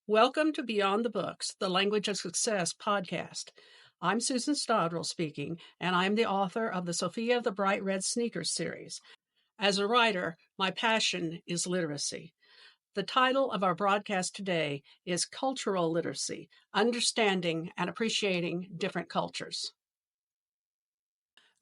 Welcome to Beyond the Books, the Language of Success podcast. I'm Susan Stodrell speaking, and I'm the author of the Sophia of the Bright Red Sneakers series. As a writer, my passion is literacy. The title of our broadcast today is Cultural Literacy, Understanding and Appreciating Different Cultures.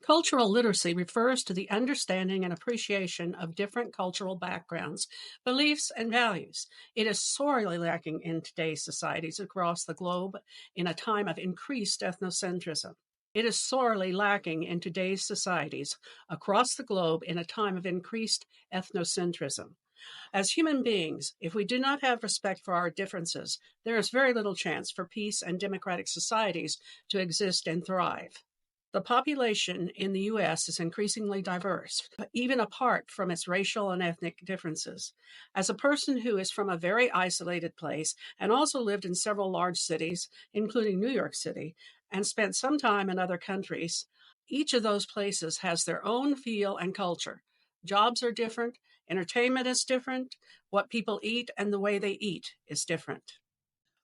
Cultural literacy refers to the understanding and appreciation of different cultural backgrounds, beliefs, and values. It is sorely lacking in today's societies across the globe in a time of increased ethnocentrism. It is sorely lacking in today's societies across the globe in a time of increased ethnocentrism. As human beings, if we do not have respect for our differences, there is very little chance for peace and democratic societies to exist and thrive. The population in the U.S. is increasingly diverse, even apart from its racial and ethnic differences. As a person who is from a very isolated place and also lived in several large cities, including New York City, and spent some time in other countries, each of those places has their own feel and culture. Jobs are different, entertainment is different, what people eat and the way they eat is different.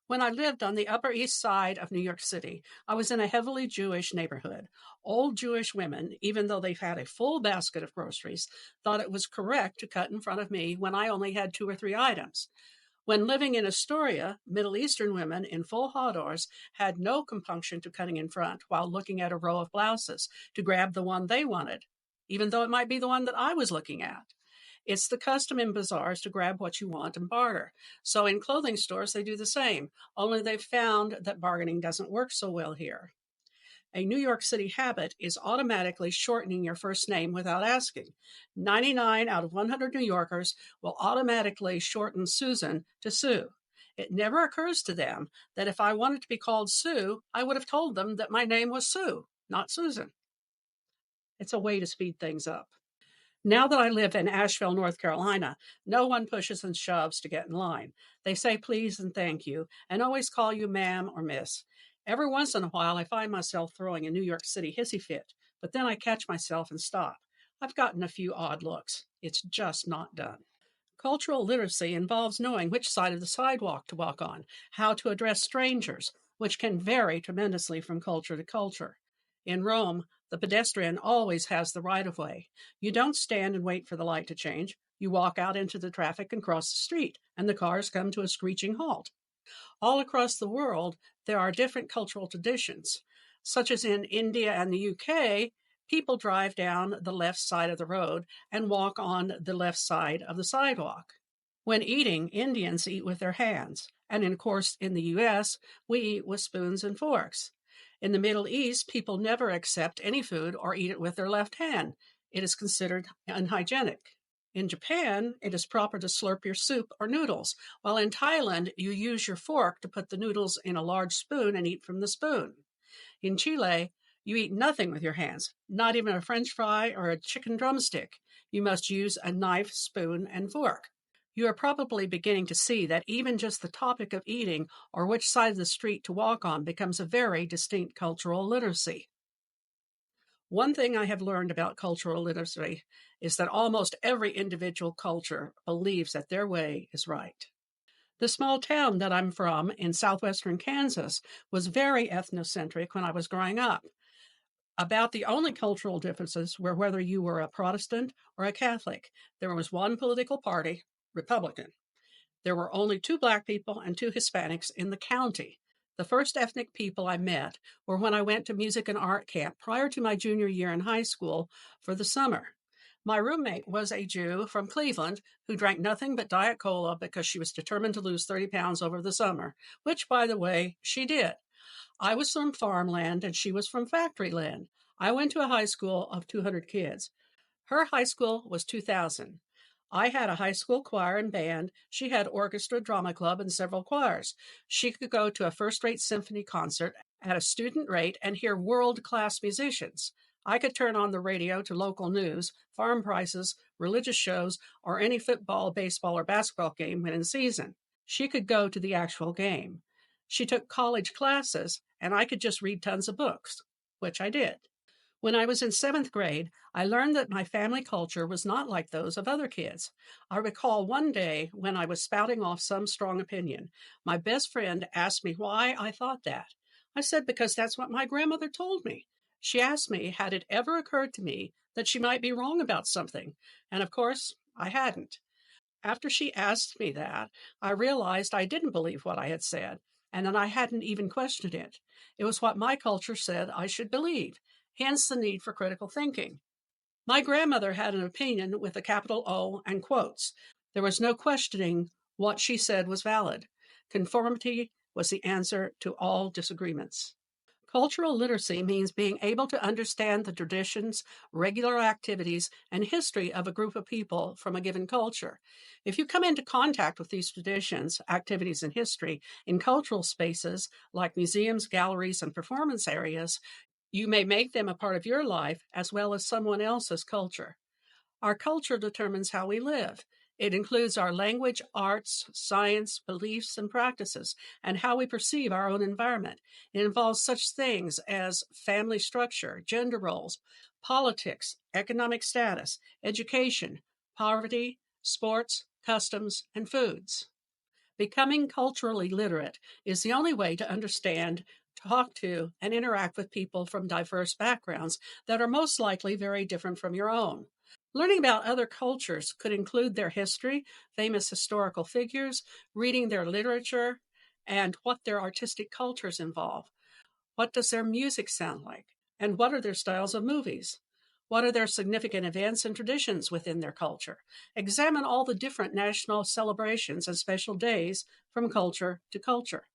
When I lived on the Upper East Side of New York City, I was in a heavily Jewish neighborhood. Old Jewish women, even though they've had a full basket of groceries, thought it was correct to cut in front of me when I only had 2 or 3 items. When living in Astoria, Middle Eastern women in full hawdors had no compunction to cutting in front while looking at a row of blouses to grab the one they wanted, even though it might be the one that I was looking at. It's the custom in bazaars to grab what you want and barter. So in clothing stores, they do the same, only they've found that bargaining doesn't work so well here. A New York City habit is automatically shortening your first name without asking. 99 out of 100 New Yorkers will automatically shorten Susan to Sue. It never occurs to them that if I wanted to be called Sue, I would have told them that my name was Sue, not Susan. It's a way to speed things up. Now that I live in Asheville, North Carolina, no one pushes and shoves to get in line. They say please and thank you, and always call you ma'am or miss. Every once in a while, I find myself throwing a New York City hissy fit, but then I catch myself and stop. I've gotten a few odd looks. It's just not done. Cultural literacy involves knowing which side of the sidewalk to walk on, how to address strangers, which can vary tremendously from culture to culture. In Rome, the pedestrian always has the right-of-way. You don't stand and wait for the light to change. You walk out into the traffic and cross the street, and the cars come to a screeching halt. All across the world, there are different cultural traditions. Such as in India and the UK, people drive down the left side of the road and walk on the left side of the sidewalk. When eating, Indians eat with their hands, and of course, in the US, we eat with spoons and forks. In the Middle East, people never accept any food or eat it with their left hand. It is considered unhygienic. In Japan, it is proper to slurp your soup or noodles, while in Thailand, you use your fork to put the noodles in a large spoon and eat from the spoon. In Chile, you eat nothing with your hands, not even a French fry or a chicken drumstick. You must use a knife, spoon, and fork. You are probably beginning to see that even just the topic of eating or which side of the street to walk on becomes a very distinct cultural literacy. One thing I have learned about cultural literacy is that almost every individual culture believes that their way is right. The small town that I'm from in southwestern Kansas was very ethnocentric when I was growing up. About the only cultural differences were whether you were a Protestant or a Catholic. There was one political party, Republican. There were only 2 Black people and 2 Hispanics in the county. The first ethnic people I met were when I went to music and art camp prior to my junior year in high school for the summer. My roommate was a Jew from Cleveland who drank nothing but Diet Cola because she was determined to lose 30 pounds over the summer, which, by the way, she did. I was from farmland and she was from factory land. I went to a high school of 200 kids. Her high school was 2,000. I had a high school choir and band. She had orchestra, drama club, and several choirs. She could go to a first-rate symphony concert at a student rate and hear world-class musicians. I could turn on the radio to local news, farm prices, religious shows, or any football, baseball, or basketball game when in season. She could go to the actual game. She took college classes, and I could just read tons of books, which I did. When I was in seventh grade, I learned that my family culture was not like those of other kids. I recall one day when I was spouting off some strong opinion, my best friend asked me why I thought that. I said, because that's what my grandmother told me. She asked me, had it ever occurred to me that she might be wrong about something? And of course, I hadn't. After she asked me that, I realized I didn't believe what I had said, and that I hadn't even questioned it. It was what my culture said I should believe, hence the need for critical thinking. My grandmother had an opinion with a capital O and quotes. There was no questioning what she said was valid. Conformity was the answer to all disagreements. Cultural literacy means being able to understand the traditions, regular activities, and history of a group of people from a given culture. If you come into contact with these traditions, activities, and history in cultural spaces like museums, galleries, and performance areas, you may make them a part of your life as well as someone else's culture. Our culture determines how we live. It includes our language, arts, science, beliefs, and practices, and how we perceive our own environment. It involves such things as family structure, gender roles, politics, economic status, education, poverty, sports, customs, and foods. Becoming culturally literate is the only way to understand, talk to, and interact with people from diverse backgrounds that are most likely very different from your own. Learning about other cultures could include their history, famous historical figures, reading their literature, and what their artistic cultures involve. What does their music sound like? And what are their styles of movies? What are their significant events and traditions within their culture? Examine all the different national celebrations and special days from culture to culture.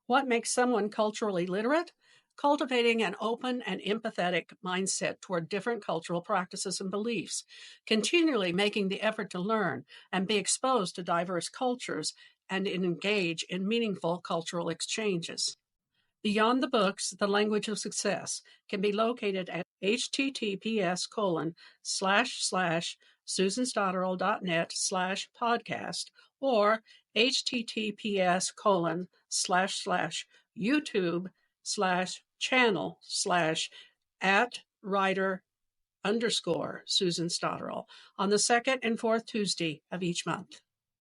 What makes someone culturally literate? Cultivating an open and empathetic mindset toward different cultural practices and beliefs, continually making the effort to learn and be exposed to diverse cultures and engage in meaningful cultural exchanges. Beyond the Books, The Language of Success can be located at https://susanstotterl.net/podcast or https://youtube/channel/@writer_Susan Stotterl on the second and fourth Tuesday of each month.